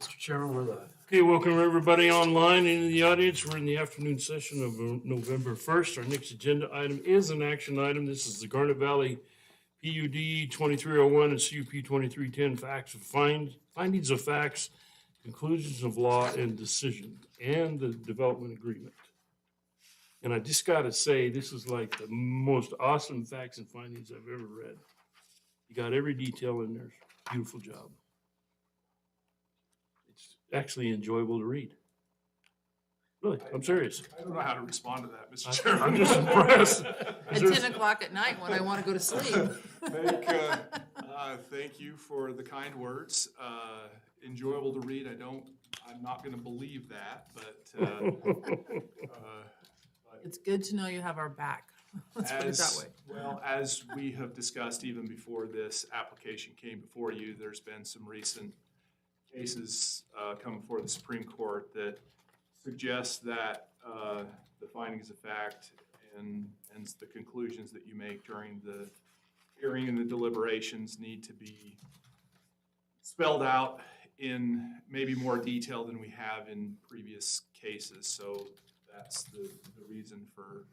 Mr. Chairman, we're live. Okay, welcome everybody online and in the audience. We're in the afternoon session of November 1st. Our next agenda item is an action item. This is the Garnet Valley PUD 2301 and CUP 2310 findings of facts, conclusions of law and decision, and the development agreement. And I just got to say, this is like the most awesome facts and findings I've ever read. You got every detail in there. Beautiful job. It's actually enjoyable to read. Really, I'm serious. I don't know how to respond to that, Mr. I'm Chairman. just impressed. At 10 o'clock at night when I want to go to sleep. Thank you for the kind words. Enjoyable to read. I'm not going to believe that, but It's good to know you have our back. Let's put it that way. well, as we have discussed even before this application came before you, there's been some recent cases come before the Supreme Court that suggest that the findings of fact and the conclusions that you make during the hearing and the deliberations need to be spelled out in maybe more detail than we have in previous cases. So that's the reason for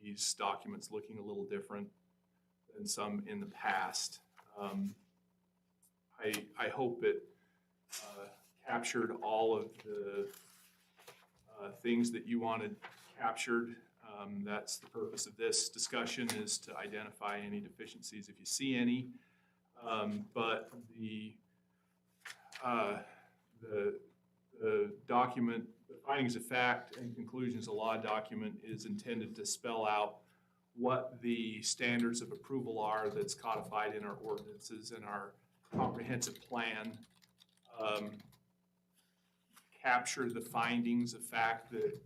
these documents looking a little different than some in the past. I hope it captured all of the things that you wanted captured. That's the purpose of this discussion, is to identify any deficiencies if you see any. But the document, the findings of fact and conclusions of law document, is intended to spell out what the standards of approval are that's codified in our ordinances and our comprehensive plan. Capture the findings of fact that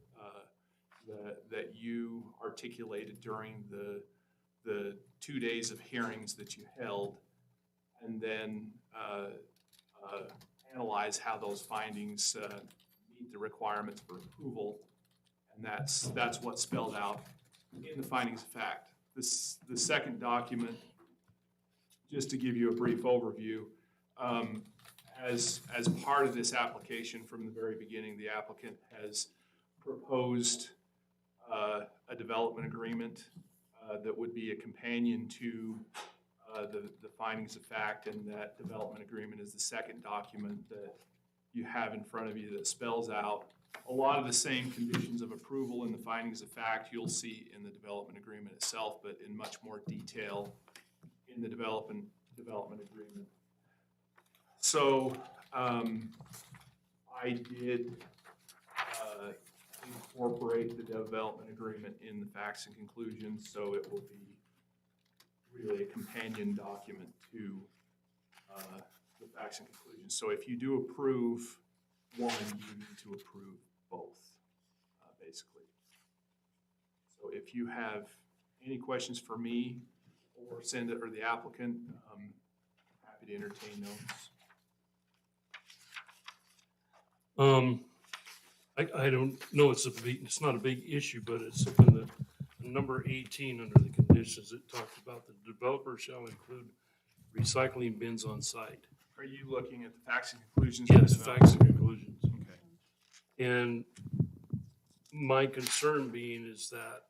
you articulated during the 2 days of hearings that you held, and then analyze how those findings meet the requirements for approval. And that's what's spelled out in the findings of fact. The second document, just to give you a brief overview, as part of this application from the very beginning, the applicant has proposed a development agreement that would be a companion to the findings of fact, and that development agreement is the second document that you have in front of you that spells out a lot of the same conditions of approval in the findings of fact you'll see in the development agreement itself, but in much more detail in the development agreement. So I did incorporate the development agreement in the facts and conclusions, so it will be really a companion document to the facts and conclusions. So if you do approve one, you need to approve both, basically. So if you have any questions for me or or the applicant, I'm happy to entertain those. I don't know, it's not a big issue, but it's in the number 18 under the conditions. It talks about the developer shall include recycling bins on site. Are you looking at the facts and conclusions? Yes, facts and conclusions. Okay. And my concern being is that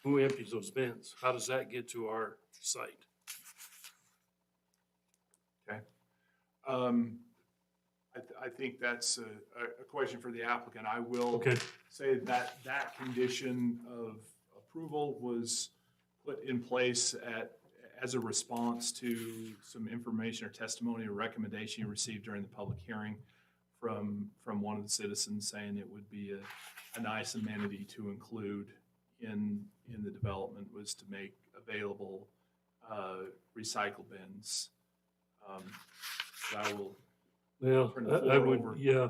who empties those bins? How does that get to our site? Okay. I think that's a question for the applicant. I will Okay, say that condition of approval was put in place as a response to some information or testimony or recommendation you received during the public hearing from one of the citizens, saying it would be a nice amenity to include in the development, was to make available recycle bins. So I will. well, Turn the I floor would, over. yeah,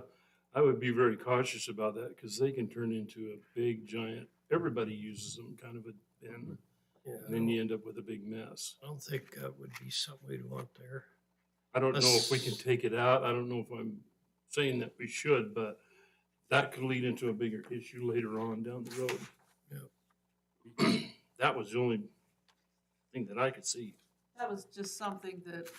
I would be very cautious about that because they can turn into a big giant, everybody uses them, kind of a bin. Yeah, And then you end up with a big mess. I don't think that would be something we'd want there. I don't know if we can take it out. I don't know if I'm saying that we should, but that could lead into a bigger issue later on down the road. Yeah. That was the only thing that I could see. That was just something that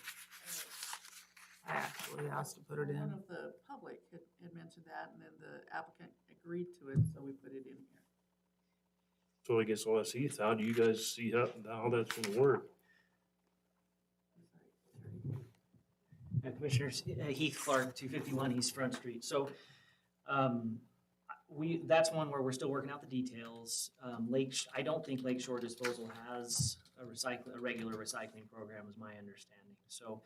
I actually asked to put it One in. of the public had mentioned that, and then the applicant agreed to it, so we put it in here. So I guess I'll ask Heath, how do you guys see how that's gonna work? Commissioners, Heath Clark, 251 East Front Street. So that's one where we're still working out the details. I don't think Lakeshore Disposal has a regular recycling program, is my understanding. So,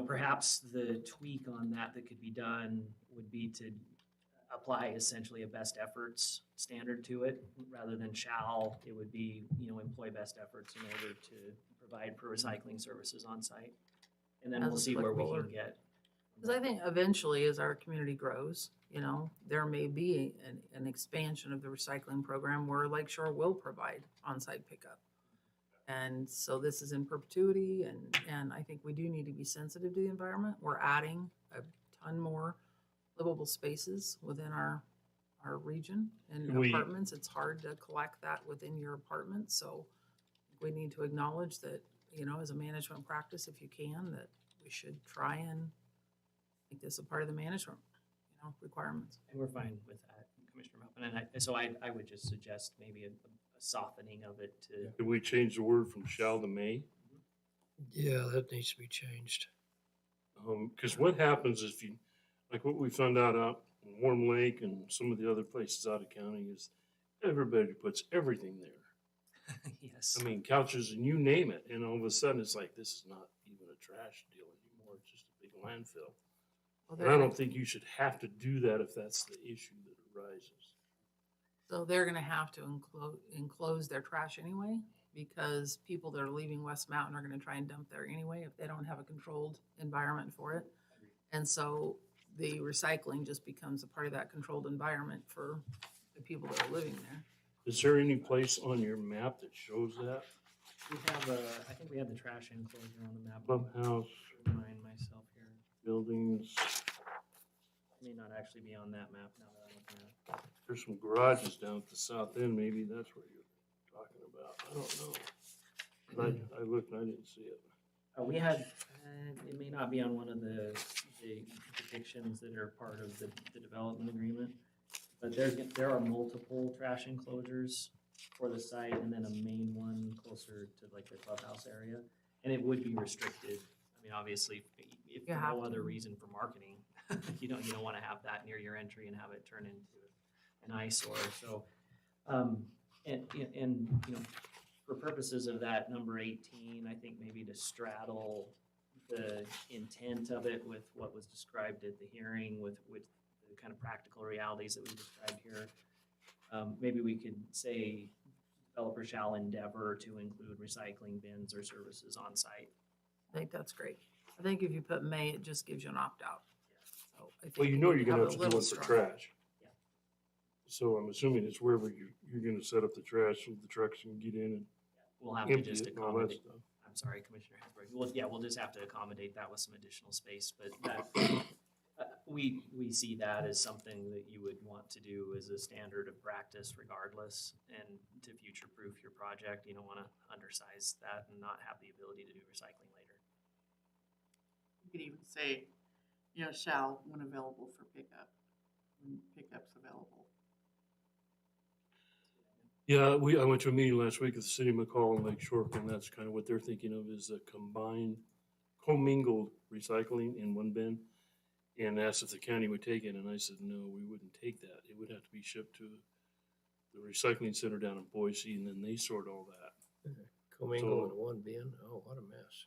perhaps the tweak on that could be done would be to apply essentially a best efforts standard to it, rather than shall. It would be, employ best efforts in order to provide for recycling services on site. And then As we'll see where we applicable, can get. Because I think eventually, as our community grows, there may be an expansion of the recycling program where Lakeshore will provide on-site pickup. And so this is in perpetuity, and I think we do need to be sensitive to the environment. We're adding a ton more livable spaces within our region and We- apartments. It's hard to collect that within your apartment, so we need to acknowledge that, as a management practice, if you can, that we should try and make this a part of the management, requirements. And we're fine with that, Commissioner Melvin. And I would just suggest maybe a softening of it to, Did we change the word from shall to may? Yeah, that needs to be changed. Cause what happens if you, like what we found out in Warm Lake and some of the other places out of county is everybody puts everything there. yes. I mean, couches and you name it, and all of a sudden it's like, this is not even a trash deal anymore, it's just a big landfill. Well, And I don't think you should have to do that if that's the issue that arises. So they're gonna have to enclose their trash anyway, because people that are leaving West Mountain are gonna try and dump there anyway if they don't have a controlled environment for it. And so the recycling just becomes a part of that controlled environment for the people that are living there. Is there any place on your map that shows that? We have I think we have the trash enclosure on the map. Clubhouse, Remind myself here. buildings, It may not actually be on that map now that I'm looking at it. there's some garages down at the south end, maybe that's what you're talking about, I don't know. But I looked and I didn't see it. We had, it may not be on one of the depictions that are part of the development agreement, but there are multiple trash enclosures for the site, and then a main one closer to like the clubhouse area, and it would be restricted. I mean, obviously, if for You have no other to. reason for marketing, you don't want to have that near your entry and have it turn into an eyesore. So, for purposes of that number 18, I think maybe to straddle the intent of it with what was described at the hearing, with the kind of practical realities that we described here, maybe we could say developer shall endeavor to include recycling bins or services on site. I think that's great. I think if you put may, it just gives you an opt-out. So I think Well, you we know need you're gonna a have to do little one for stronger. trash. Yeah. So I'm assuming it's wherever you're gonna set up the trash so the trucks can get in We'll have and to empty just it and all that accommodate. stuff. I'm sorry, Commissioner Hasbrook. We'll just have to accommodate that with some additional space, but that, we see that as something that you would want to do as a standard of practice regardless, and to future-proof your project. You don't want to undersize that and not have the ability to do recycling later. You could even say, shall when available for pickup, when pickup's available. Yeah, I went to a meeting last week at the city of McCall and Lake Shore, and that's kind of what they're thinking of is a combined, commingled recycling in one bin. And asked if the county would take it, and I said, no, we wouldn't take that. It would have to be shipped to the recycling center down in Boise, and then they sort all that. Commingle So- in one bin, oh, what a mess.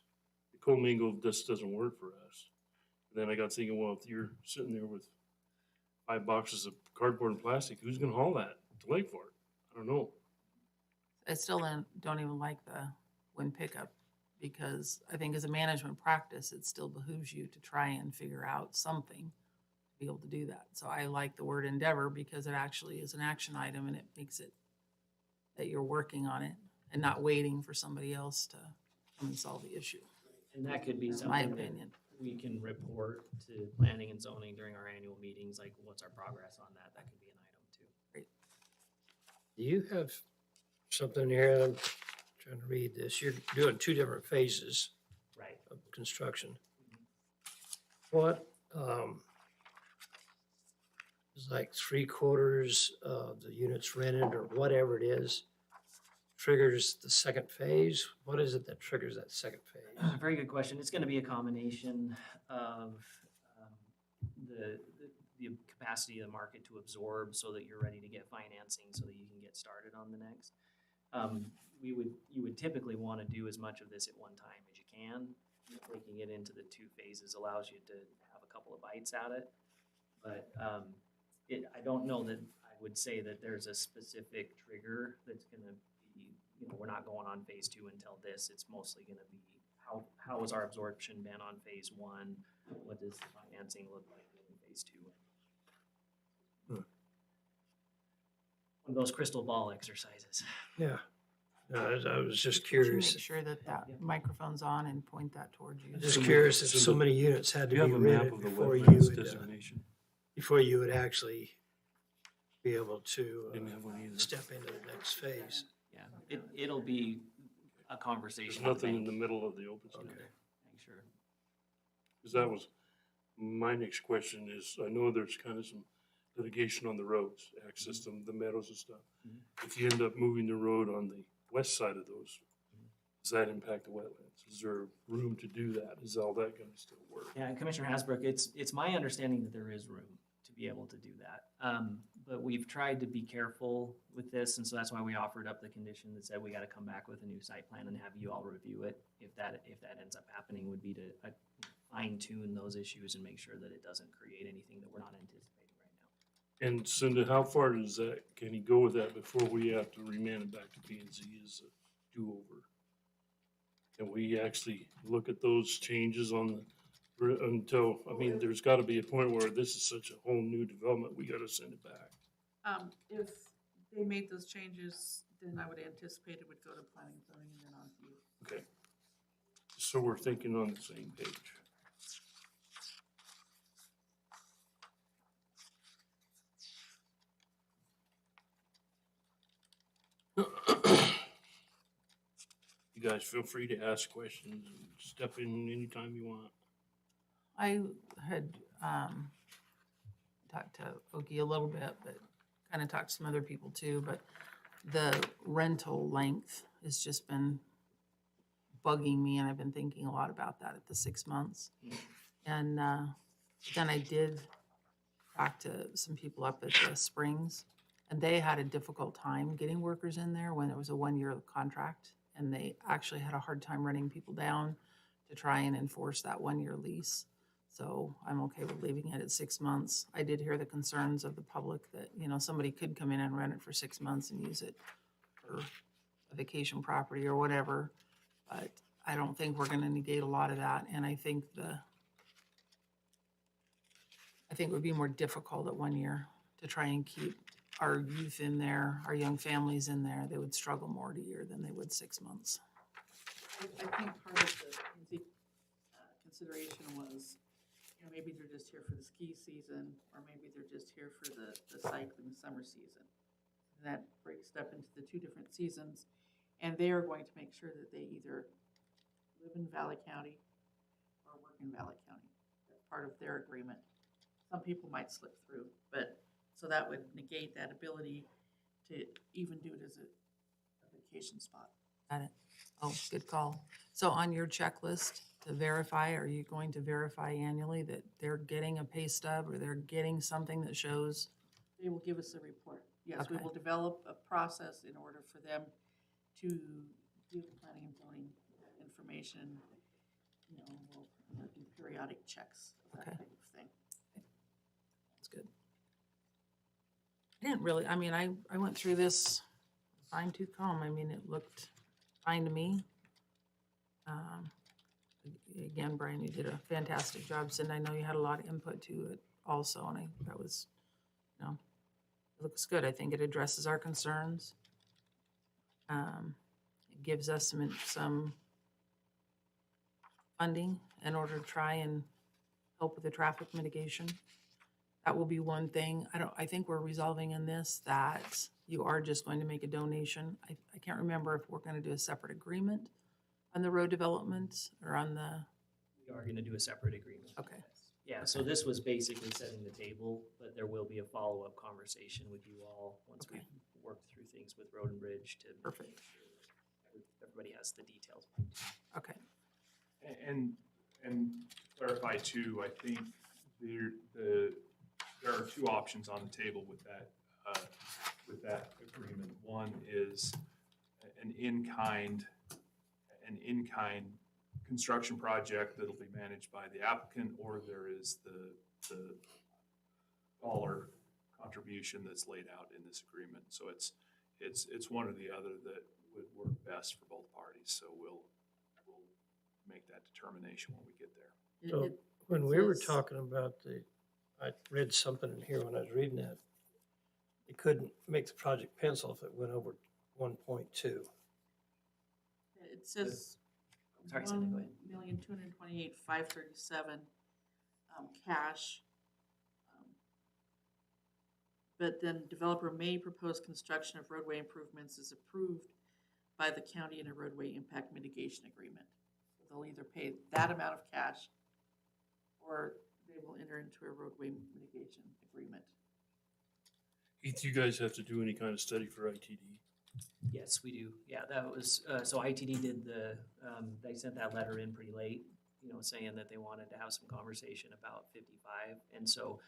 The commingled just doesn't work for us. And then I got thinking, well, if you're sitting there with 5 boxes of cardboard and plastic, who's gonna haul that to Lake Fork? I don't know. I still don't even like the when pickup, because I think as a management practice, it still behooves you to try and figure out something to be able to do that. So I like the word endeavor because it actually is an action item, and it makes it that you're working on it and not waiting for somebody else to come and solve the issue. And that could be That's my something that opinion. we can report to planning and zoning during our annual meetings, like what's our progress on that? That could be an item too. Do you have something here? I'm trying to read this. You're doing 2 different phases Right. of construction. what, is like 3/4 of the units rented or whatever it is, triggers the second phase? What is it that triggers that second phase? Very good question. It's gonna be a combination of the capacity of the market to absorb so that you're ready to get financing so that you can get started on the next. You would typically want to do as much of this at one time as you can. Breaking it into the two phases allows you to have a couple of bites at it. But I don't know that I would say that there's a specific trigger that's gonna be, we're not going on phase 2 until this. It's mostly gonna be how has our absorption been on phase 1? What does the financing look like in phase 2? One of those crystal ball exercises. Yeah. No, I was just Could you curious. make sure that that microphone's on and point that towards you? Just Cindy- curious if so Cindy, many units had to Do you be have a map rented of the before you wetlands would, designation? before you would actually be able to Didn't have one either. step into the next phase. Yeah, it'll be a There's conversation. nothing in the middle of the open space. Okay. Sure. Because that was, my next question is, I know there's kind of some litigation on the roads, access to the meadows and stuff. Mhm. If you end up moving the road on the west side of those, does that impact the wetlands? Is there room to do that? Is all that gonna still work? Yeah, Commissioner Hasbrook, it's my understanding that there is room to be able to do that. But we've tried to be careful with this, and so that's why we offered up the condition that said we gotta come back with a new site plan and have you all review it. If that ends up happening, would be to fine tune those issues and make sure that it doesn't create anything that we're not anticipating right now. And Cindy, how far does that, can he go with that before we have to remand it back to P and Z as a do-over? Can we actually look at those changes on the, until, I mean, there's gotta be a point where this is such a whole new development, we gotta send it back. If they made those changes, then I would anticipate it would go to planning and zoning and then on to you. Okay. So we're thinking on the same page. You guys feel free to ask questions and step in anytime you want. I had talked to Oki a little bit, but kind of talked to some other people too, but the rental length has just been bugging me, and I've been thinking a lot about that at the 6 months. And then I did talk to some people up at the Springs, and they had a difficult time getting workers in there when it was a 1-year contract, and they actually had a hard time running people down to try and enforce that 1-year lease. So I'm okay with leaving it at 6 months. I did hear the concerns of the public that, somebody could come in and rent it for 6 months and use it for a vacation property or whatever. But I don't think we're gonna negate a lot of that, and I think it would be more difficult at 1 year to try and keep our youth in there, our young families in there. They would struggle more at a year than they would 6 months. I think part of the consideration was, maybe they're just here for the ski season, or maybe they're just here for the cycling summer season. And that breaks it up into the two different seasons, and they are going to make sure that they either live in Valley County or work in Valley County. That's part of their agreement. Some people might slip through, but, so that would negate that ability to even do it as a vacation spot. Got it. Oh, good call. So on your checklist to verify, are you going to verify annually that they're getting a pay stub or they're getting something that shows? They will give us a report. Yes, we Okay. will develop a process in order for them to give planning and zoning information. We'll do periodic checks, that Okay. type of thing. That's good. I didn't really, I went through this fine tooth comb. It looked fine to me. Again, Brian, you did a fantastic job, Cindy. I know you had a lot of input to it also, and that was, it looks good. I think it addresses our concerns. It gives us some funding in order to try and help with the traffic mitigation. That will be one thing. I think we're resolving in this that you are just going to make a donation. I can't remember if we're gonna do a separate agreement on the road development or on the, We are gonna do a separate agreement. Okay. Yeah, so this was basically setting the table, but there will be a follow-up conversation with you all once we Okay. work through things with Road and Bridge to. Perfect. make sure that everybody has the details. Okay, And clarify too, I think there are two options on the table with that agreement. One is an in-kind construction project that'll be managed by the applicant, or there is the dollar contribution that's laid out in this agreement. So it's one or the other that would work best for both parties. So we'll make that determination when we get there. So It- when we were says- talking about I read something in here when I was reading that. It couldn't make the project pencil if it went over 1.2. It says Sorry, Cindy, go ahead. 1,228,537 cash. But then developer may propose construction of roadway improvements as approved by the county in a roadway impact mitigation agreement. So they'll either pay that amount of cash or they will enter into a roadway mitigation agreement. Heath, you guys have to do any kind of study for ITD? Yes, we do. Yeah, that was, so ITD did they sent that letter in pretty late, saying that they wanted to have some conversation about 55. And so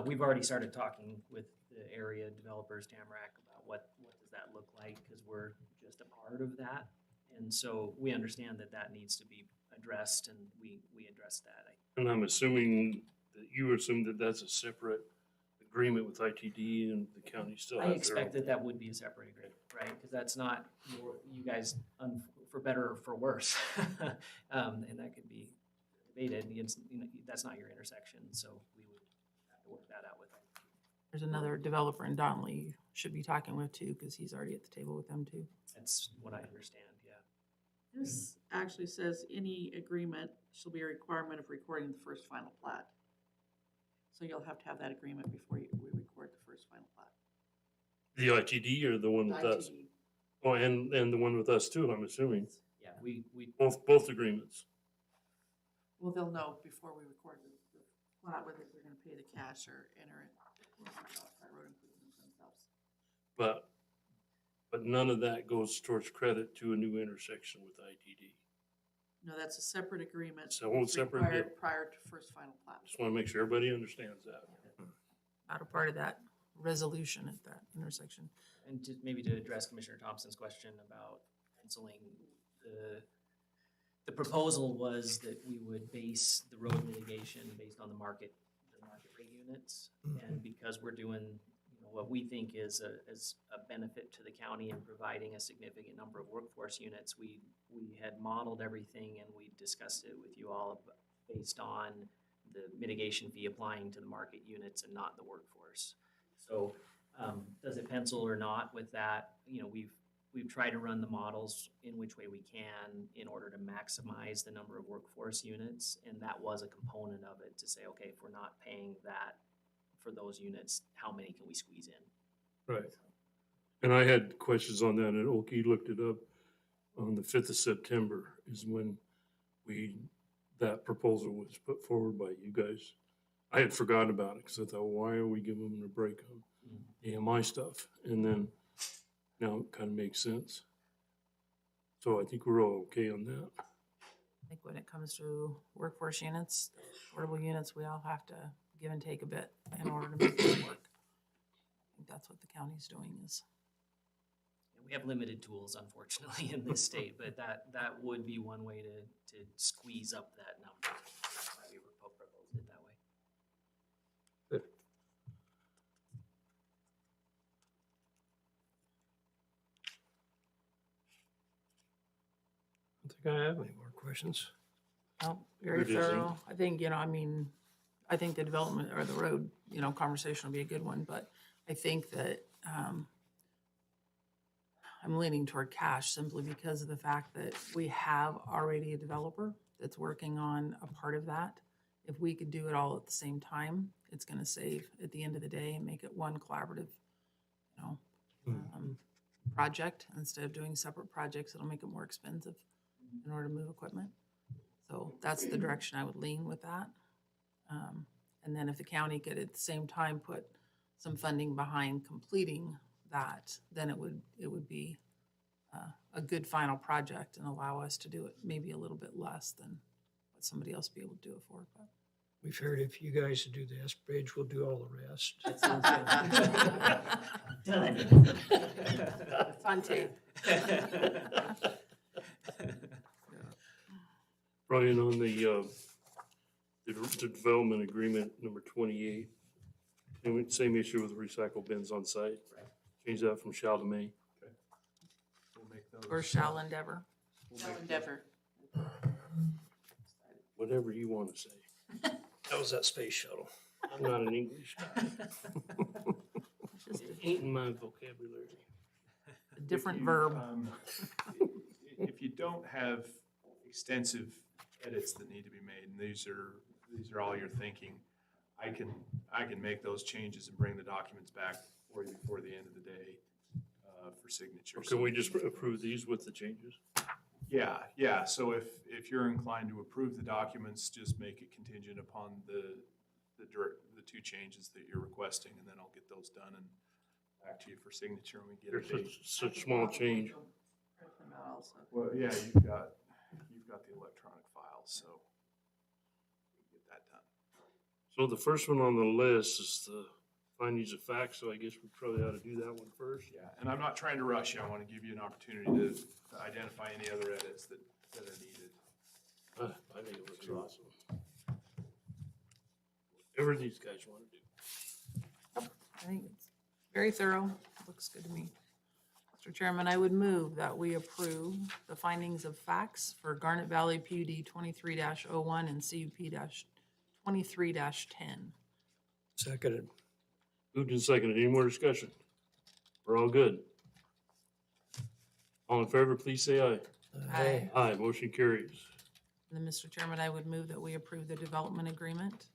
we've already started talking with the area developers, Tamarack, about what does that look like, because we're just a part of that. And so we understand that needs to be addressed, and we addressed that. And I'm assuming that you assume that that's a separate agreement with ITD and the county still has I their expect own. that would be a separate agreement, right? Because that's not you guys, for better or for worse. And that could be debated. That's not your intersection, so we would have to work that out with them. there's another developer in Donnelly you should be talking with too, because he's already at the table with them too. That's what I understand, yeah. This actually says any agreement shall be a requirement of recording the first final plat. So you'll have to have that agreement before we record the first final plat. The ITD or the one with us? ITD. Oh, and the one with us too, I'm assuming. Yeah, we Both agreements. Well, they'll know before we record the plat whether they're gonna pay the cash or enter it. By road improvements themselves. But none of that goes towards credit to a new intersection with ITD. No, that's a separate agreement. It's a whole It's separate required deal. prior to first final plat. Just want to make sure everybody understands that. Not a part of that resolution at that intersection. And maybe to address Commissioner Thompson's question about penciling, the proposal was that we would base the road mitigation based on the market rate units. And because we're doing, what we think is a benefit to the county in providing a significant number of workforce units, we had modeled everything and we discussed it with you all based on the mitigation fee applying to the market units and not the workforce. So does it pencil or not with that? We've tried to run the models in which way we can in order to maximize the number of workforce units. And that was a component of it to say, okay, if we're not paying that for those units, how many can we squeeze in? Right. And I had questions on that, and Oki looked it up. On the 5th of September is when that proposal was put forward by you guys. I had forgotten about it because I thought, why are we giving them a break on AMI stuff? And then now it kind of makes sense. So I think we're all okay on that. I think when it comes to workforce units, affordable units, we all have to give and take a bit in order to make it work. I think that's what the county's doing is. We have limited tools, unfortunately, in this state, but that would be one way to squeeze up that number. That's why we proposed it that way. Good. I don't think I have any more questions. Oh, very Good, isn't it? thorough. I think, I think the development or the road, conversation will be a good one, but I think that, I'm leaning toward cash simply because of the fact that we have already a developer that's working on a part of that. If we could do it all at the same time, it's gonna save at the end of the day and make it one collaborative, project. Instead of doing separate projects, it'll make it more expensive in order to move equipment. So that's the direction I would lean with that. And then if the county could at the same time put some funding behind completing that, then it would be a good final project and allow us to do it maybe a little bit less than what somebody else be able to do it for. But We figured if you guys do the S Bridge, we'll do all the rest. That sounds good. Done. it's on tape. Brian, on the development agreement number 28, same issue with recycle bins on site. Right. Change that from shall to may. We'll make those. Or shall endeavor. we'll Shall make- endeavor. Whatever you want to say. That was that space shuttle. I'm not an English guy. Just It ain't in my vocabulary. a different If you, verb. If you don't have extensive edits that need to be made, and these are all you're thinking, I can make those changes and bring the documents back for you before the end of the day for signature. Can we just approve these with the changes? Yeah, so if you're inclined to approve the documents, just make it contingent upon the two changes that you're requesting, and then I'll get those done and back to you for signature when we get There's a date. such small change. Print them out also. Well, yeah, you've got the electronic files, so we can get that done. So the first one on the list is the findings of facts, so I guess we probably ought to do that one first. Yeah, and I'm not trying to rush you. I want to give you an opportunity to identify any other edits that are needed. I think it looks awesome. Whatever these guys want to do. I think it's very thorough. Looks good to me. Mr. Chairman, I would move that we approve the findings of facts for Garnet Valley PUD 23-01 and CUP-23-10. Seconded. Moved and seconded. Any more discussion? We're all good. All in favor, please say aye. Aye. Aye, motion carries. And then, Mr. Chairman, I would move that we approve the development agreement,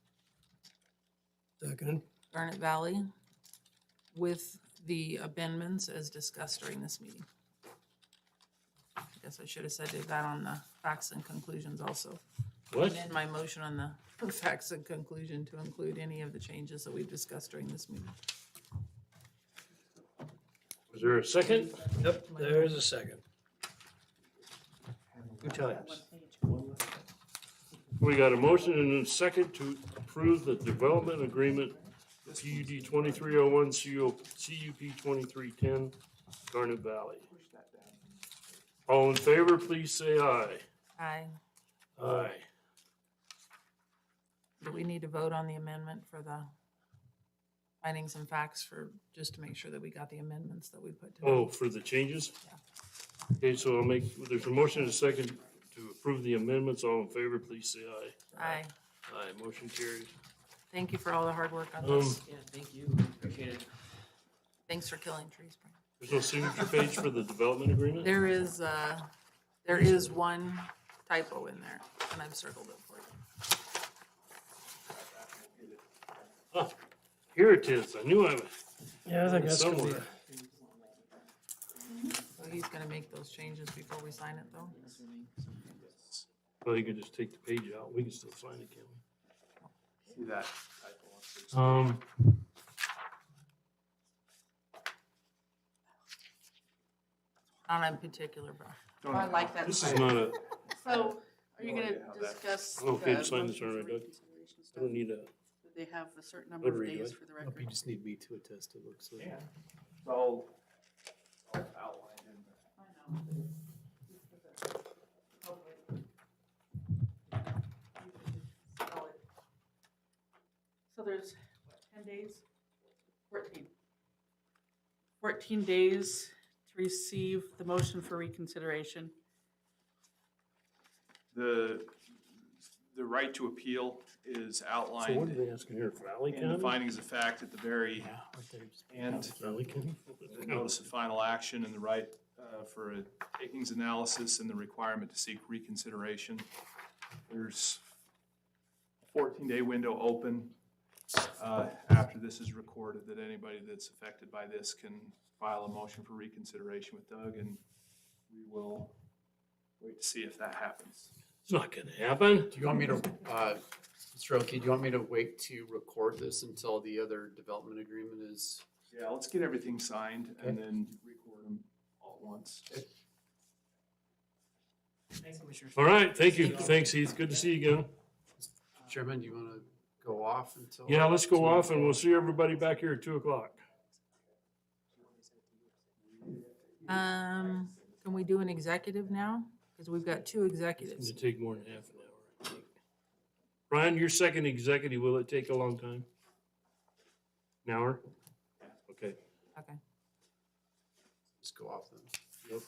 Seconded. Garnet Valley, with the amendments as discussed during this meeting. I guess I should have said that on the facts and conclusions also. What? Amend my motion on the facts and conclusion to include any of the changes that we've discussed during this meeting. Was there a second? Yep, there's a second. Good times. We got a motion and a second to approve the development agreement, PUD 2301, CUP 2310, Garnet Valley. Push that down. All in favor, please say aye. Aye. Aye. Do we need to vote on the amendment for the findings and facts just to make sure that we got the amendments that we put together? Oh, for the changes? Okay, so there's a motion and a second to approve the amendments. All in favor, please say aye. Aye. Aye, motion carries. Thank you for all the hard work on Um, this. Yeah, thank you. Appreciate it. Thanks for killing trees, Brian. There's no signature page for the development agreement? There is one typo in there, and I've circled it for you. Ah, here it is. I knew I was. Yeah, I think that's gonna be, Somewhere. So he's gonna make those changes before we sign it, though? Well, you can just take the page out. We can still sign it, can't See that typo on page we? Not in particular, but Don't- I like that. This is not a, So, are you No gonna idea how that- discuss? I'm okay to the sign this motion already, for Doug. reconsideration I stuff? don't need a, Do they have a certain number of Notary, do days I? for the Nope, record? you just need me to attest, it looks like. Yeah. It's all outlined in there. I know. So there's, what, 10 days? 14. 14 days to receive the motion for reconsideration. The right to appeal is so what are outlined they asking here? Valley in the County? findings of fact at the very Yeah, right there. Just- end. Valley County? The notice of final action and the right for a takings analysis and the requirement to seek reconsideration. There's a 14-day window open after this is recorded, that anybody that's affected by this can file a motion for reconsideration with Doug, and we will wait to see if that happens. It's not gonna happen. Do you want me to, Mr. Elke, do you want me to wait to record this until the other development agreement is? Yeah, let's get everything signed and then record them all at once. Thanks, Commissioners. All right, thank you. Thanks, Heath. Good to see you again. Chairman, do you want to go off until? Yeah, let's go off and we'll see everybody back here at 2:00. Can we do an executive now? Because we've got two It's executives. gonna take more than half an hour, I think. Brian, your second executive, will it take a long time? An hour? Okay. Okay. Just go off then. Yep.